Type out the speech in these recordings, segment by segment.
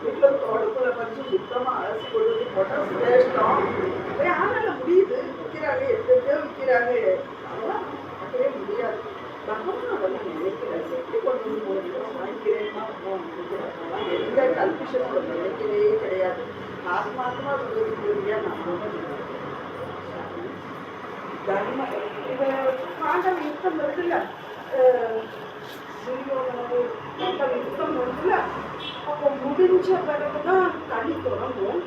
வீட்டில் தோட்டக்குள்ள வச்சு சுத்தமாக அலசி கொண்டு போட்டால் சிரேஷ்டம். ஆனால் முடியுது, விற்கிறாங்க, எப்படியோ விற்கிறாங்க. அதெல்லாம் பார்க்கவே முடியாது. நம்மளும் அதெல்லாம் நினைக்கிறாங்க. எப்படி கொண்டு வந்து போகிறோம் வாங்கிக்கிறேன்னா அதெல்லாம் எந்த கல்பிஷனும் நினைக்கவே கிடையாது. ஆத்மாத்மா சொல்லியா நம்ம தர்ம பாண்டவ யுத்தம் வருதுல்ல, பாண்டவ யுத்தம் வருதுல்ல, அப்போ முடிஞ்ச பிறகுதான் களி தொடங்கும்.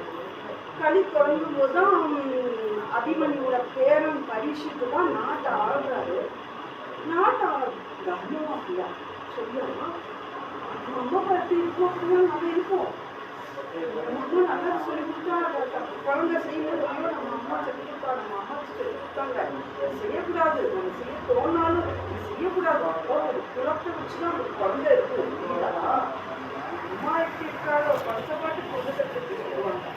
களி தொடங்கும் போது தான் அபிமன்யோட பேரன் பரீட்சித்து தான் நாட்டை ஆளுறாரு. நாட்டை தர்மம் அப்படியா சொல்லுவோம். நம்ம பற்றி இருக்கும் அப்படின்னா நம்ம இருப்போம். நம்ம நல்லா சொல்லி கொடுத்தா குழந்தை செய்யணும். நம்ம அம்மா சொல்லி கொடுத்தா, நம்ம அம்மா சொல்லி கொடுத்தாங்க செய்யக்கூடாது, நம்ம செய்ய தோணாலும் செய்யக்கூடாது. அப்போ ஒரு குலத்தை வச்சுதான் ஒரு குழந்தை இருக்கும். அம்மா எப்படி இருக்காரோ படுத்த பாட்டு கொடுக்கறதுக்கு சொல்லுவாங்க.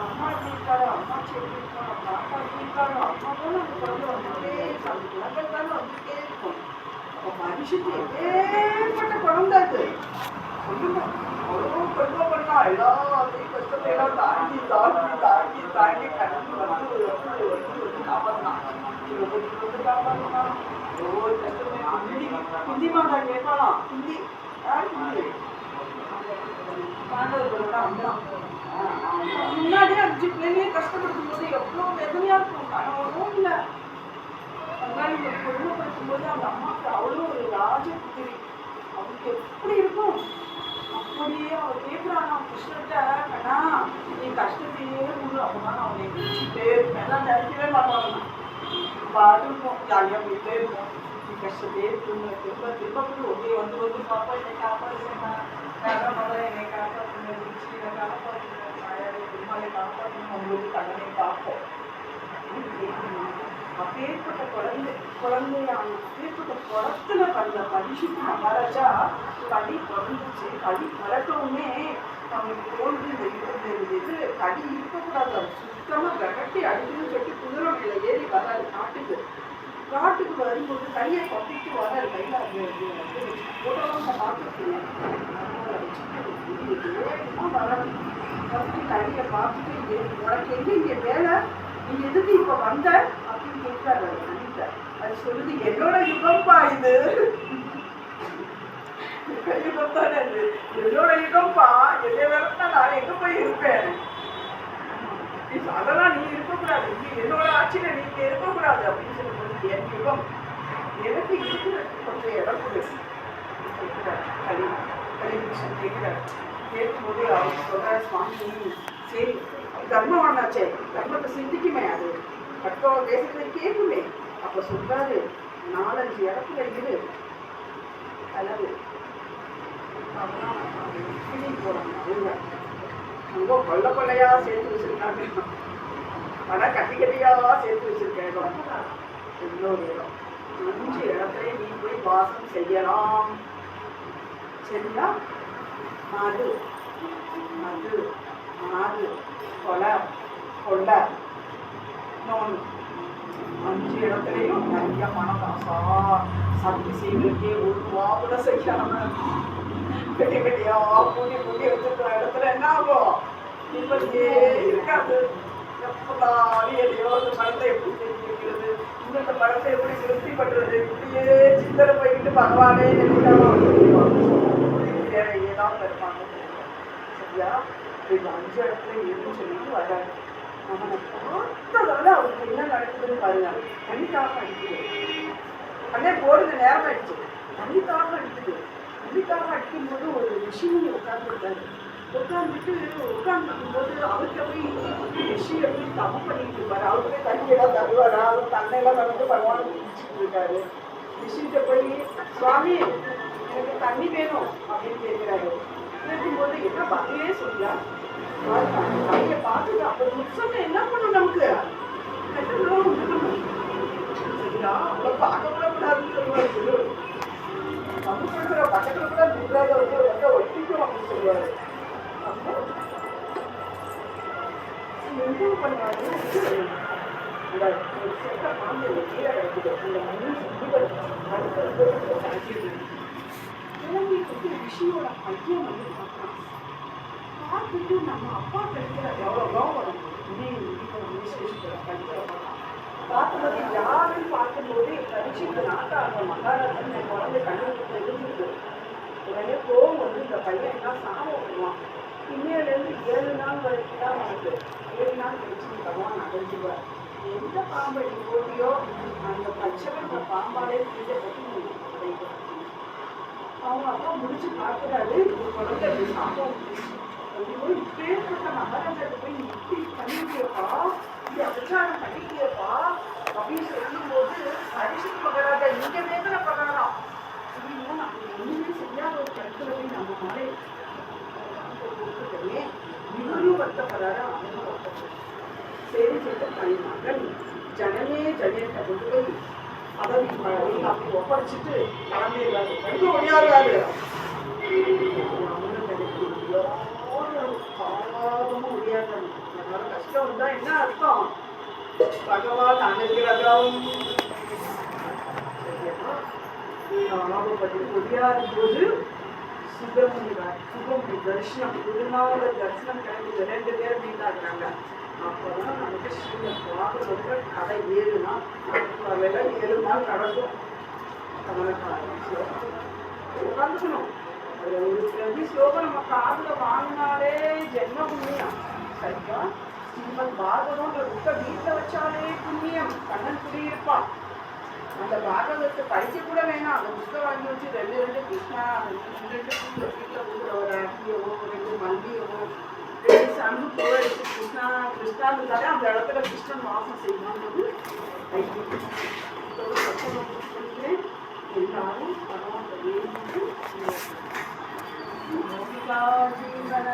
அம்மா எப்படி இருக்காரோ, அம்மாச்சி எப்படி இருக்காரோ, பாப்பா எப்படி இருக்காரோ, அம்மா போல அந்த குழந்தை வந்துட்டே இருக்கும். அந்த குழந்தை தானே வந்துட்டே இருக்கும். அப்போ மனுஷத்து ஏற்பட்ட குழந்தை அது சொல்லுங்க. அவ்வளோ பெருமை பண்ணா எல்லாத்தையும் கஷ்டத்தை எல்லாம் தாண்டி தாண்டி தாண்டி தாண்டி கடந்து வந்து காப்பாற்றினான். வந்து காப்பாற்றினான். ஒவ்வொரு கஷ்டமே ஹிந்தி மாதா கேட்கலாம். ஹிந்தி யார் ஹிந்தி பாண்டவர்களோட அம்மா முன்னாடியே 5 பிள்ளைங்களே கஷ்டப்படுத்தும் போது எவ்வளோ வேதனையா இருக்கும். கணவனும் இல்லை, அதனால இந்த கொடுமைப்படுத்தும் போது அந்த அம்மாவுக்கு அவ்வளோ ஒரு ராஜபுத்திரி அவருக்கு எப்படி இருக்கும். அப்படியே அவர் கேட்குறானா கிருஷ்ணர்கிட்ட, கண்ணா நீ கஷ்டத்தையே முழு அப்பதான் அவனை பிடிச்சிட்டே இருப்பேன். எல்லாம் நினைக்கவே மாட்டாங்க. பாட்டு இருக்கும், ஜாலியாக போயிட்டே இருக்கும். நீ கஷ்டத்தையே திரும்ப திரும்ப திரும்ப ஒரே வந்து வந்து பாப்பா என்னை காப்பாற்றுங்க, மகளை என்னை காப்பாற்றுங்க, என்னை காப்பாற்றுங்க, மாயாவை திருமாலை காப்பாற்றுங்க, உங்களுக்கு கடனை பார்ப்போம். அப்பேற்பட்ட குழந்தையான அப்பேற்பட்ட குளத்துல வந்த பரீட்சித்து மகாராஜா கடி பிறந்துச்சு. கடி பிறக்கவுமே அவனுக்கு தோல்வி இந்த 27 இது கடி இருக்கக்கூடாது, அது சுத்தமாக விரட்டி அடிக்கணும்னு சொல்லி குதிரை மேல ஏறி வராது. காட்டுக்கு வரும்போது கையை கொட்டிட்டு வராது. கையில் அது போட்டோலாம் பார்த்துருக்கீங்க. வராது கையை பார்த்துட்டு உனக்கு எங்கே இங்கே வேலை, நீ எதுக்கு இப்போ வந்த அப்படின்னு கேட்காரு. அது சொல்லுது, என்னோட யுகம்பா இது, யுகம் தானே அது, என்னோட யுகம்பா, என்னை வேலைன்னா நான் எங்க போய் இருப்பேன். அதெல்லாம் நீ இருக்கக்கூடாது, நீ என்னோட ஆட்சியில நீங்க இருக்கக்கூடாது அப்படின்னு சொல்லி என் யுகம் எனக்கு இருக்கிற கொஞ்சம் இடம் கொடு கலிகிருஷ்ணன் கேட்கிறார். கேட்கும்போது அவர் சொல்றாரு, சுவாமி சரி தர்மம் ஆனாச்சே, தர்மத்தை சிந்திக்குமே, அது மற்றவங்க பேசுறது கேட்குமே. அப்போ சொல்றாரு, 4-5 இடத்துல இரு அளவு கிளி போறாங்க. அவங்க அங்கே கொள்ள கொள்ளையா சேர்த்து வச்சிருக்காங்க, ஆனால் கட்டி கட்டியாவா சேர்த்து வச்சிருக்க இடம். இன்னொரு இடம் 5 இடத்துல நீ போய் வாசம் செய்யலாம். சரியா? மது மது மாது கொலை கொள்ளை இன்னொன்று 5 இடத்துலையும் நிறைய பணம் காசா சக்தி செய்வதற்கே ஒரு ரூபா கூட செய்யாம கட்டி கட்டியா பூட்டி பூட்டி வச்சிருக்கிற இடத்துல என்ன ஆகும்? இப்படியே இருக்காது. எப்படாடி எதையோ இந்த படத்தை எப்படி செஞ்சு வைக்கிறது, இந்த படத்தை எப்படி திருப்தி பண்றது, இப்படியே சிந்தனை போய்கிட்டு பகவானே வேற ஏதாவது இருப்பாங்க. சரியா? இந்த 5 இடத்துல இருந்து சொல்லிட்டு வர்றாரு. அவனை பார்த்ததால அவருக்கு என்ன நடக்குதுன்னு பாருங்க. தண்ணிக்காக அடிக்குது, அண்ணே போடுது, நேரம் ஆயிடுச்சு. தண்ணிக்காக அடிக்குது. தண்ணிக்காக அடிக்கும்போது ஒரு ரிஷிமுனி உட்காந்துருக்காரு. உட்காந்துருக்கும் போது அவருக்கு போய் ரிஷி எப்படி தப்பு பண்ணிட்டு இருப்பாரு. அவருக்கு போய் தண்ணியெல்லாம் தருவாரா, அவர் தண்ணியெல்லாம் நடந்து பகவான் குடிச்சிட்டு இருக்காரு. ரிஷிகிட்ட போய், சுவாமி எனக்கு தண்ணி வேணும் அப்படின்னு கேட்கிறாரு. கேட்கும்போது என்ன பதிலே சொல்லியா கையை பார்த்துட்டு அப்புறம் முச்சம் என்ன பண்ணும் நமக்கு சரியா? அவ்வளோ பார்க்க கூட கூடாதுன்னு சொல்லுவாரு. சமுத்திர பக்கத்துல கூட நின்றாத வந்து ஒட்டிக்கும் அப்படின்னு சொல்லுவாரு. அப்போ என்ன பண்ணுவாரு, அந்த ஒரு செட்ட பாம்பு கீழே கிடைக்குது. அந்த மண்ணு கிளம்பி விஷ்ணுவோட பையன் வந்து பார்க்கலாம். பார்த்துட்டு நம்ம அப்பா படிக்கிற எவ்வளோ வரும் பார்க்கும்போது யாருன்னு பார்க்கும்போது பரீட்சைக்கு நாட்டாக மகாராஜன் என் குழந்தை கண்டுபிடிச்சு இருந்துருக்கு. உடனே கோவம் வந்து இந்த பையன் என்ன சாமம் வருவான். இன்னையிலேருந்து 7 நாள் வரைக்கும் தான் வந்து 7 நாள் கழிச்சு பகவான் அடைஞ்சுவார். எந்த பாம்பை நீ போட்டியோ அந்த பச்சைவந்த பாம்பாலே கீழே போட்டு அவங்க அப்பா முடிச்சு பார்க்குறாரு. ஒரு குழந்தை சாப்பம் இப்பேற்பட்ட மகாராஜத்தை போய் நீ இப்படி பண்ணிட்டியப்பா, இப்படி அபச்சாரம் பண்ணிட்டியப்பா அப்படின்னு சொல்லும்போது பரிசுத்த மகாராஜா இங்க வேதனைப்படுறாராம். அப்படின்னா நம்ம ஒண்ணுமே செய்யாத ஒரு கருத்துல போய் நம்ம மலை கொடுத்துட்டே இவரும் வருத்தப்படுறாரு, அவனும் வருத்தப்படுறாரு. சரி சொல்லிட்டு தன் மகன் ஜனமே ஜனத்தை கொண்டு போய் பதவி அப்படி ஒப்படைச்சிட்டு கிளம்பிடுறாரு. ரெண்டு ஒடியாடுறாரு. அவனும் கிடைக்கும் பாவமும் ஒடியாடுறாங்க. அதனால கஷ்டம் வந்தா என்ன அர்த்தம்? பகவான் அனுகிரகம் லாபப்பட்டு ஒடியாடும் போது சுகமுனி தரிசனம், குருநாதர் தரிசனம் கிடைக்குது. 2 பேர் மீண்டாடுறாங்க. அப்போதான் நமக்கு ஸ்ரீமத் பாகவதர் கதை 7 நாள் 7 நாள் நடக்கும். உட்காந்துக்கணும். ஒரு பிரதி ஸ்லோகம் நம்ம காதுல வாங்கினாலே ஜென்ம புண்ணியம். சரிப்பா, ஸ்ரீமத் பாகவதம்ன்ற புக்கை வீட்டில் வச்சாலே புண்ணியம். கண்ணன் குடியிருப்பான். அந்த பாகவதத்தை படிக்க கூட வேணாம். அந்த புக்கை வாங்கி வச்சு 2 கிருஷ்ணா 2 வீட்டில் கொடுக்குற ஒரு அட்டியவோ 2 மல்லியவோ 2 சங்கு கூட எடுத்து கிருஷ்ணா இருந்தாலே அந்த இடத்துல கிருஷ்ணன் வாசம் செய்யணும்ன்றது எல்லாரும் பகவான் வேண்டிட்டு ஜீவன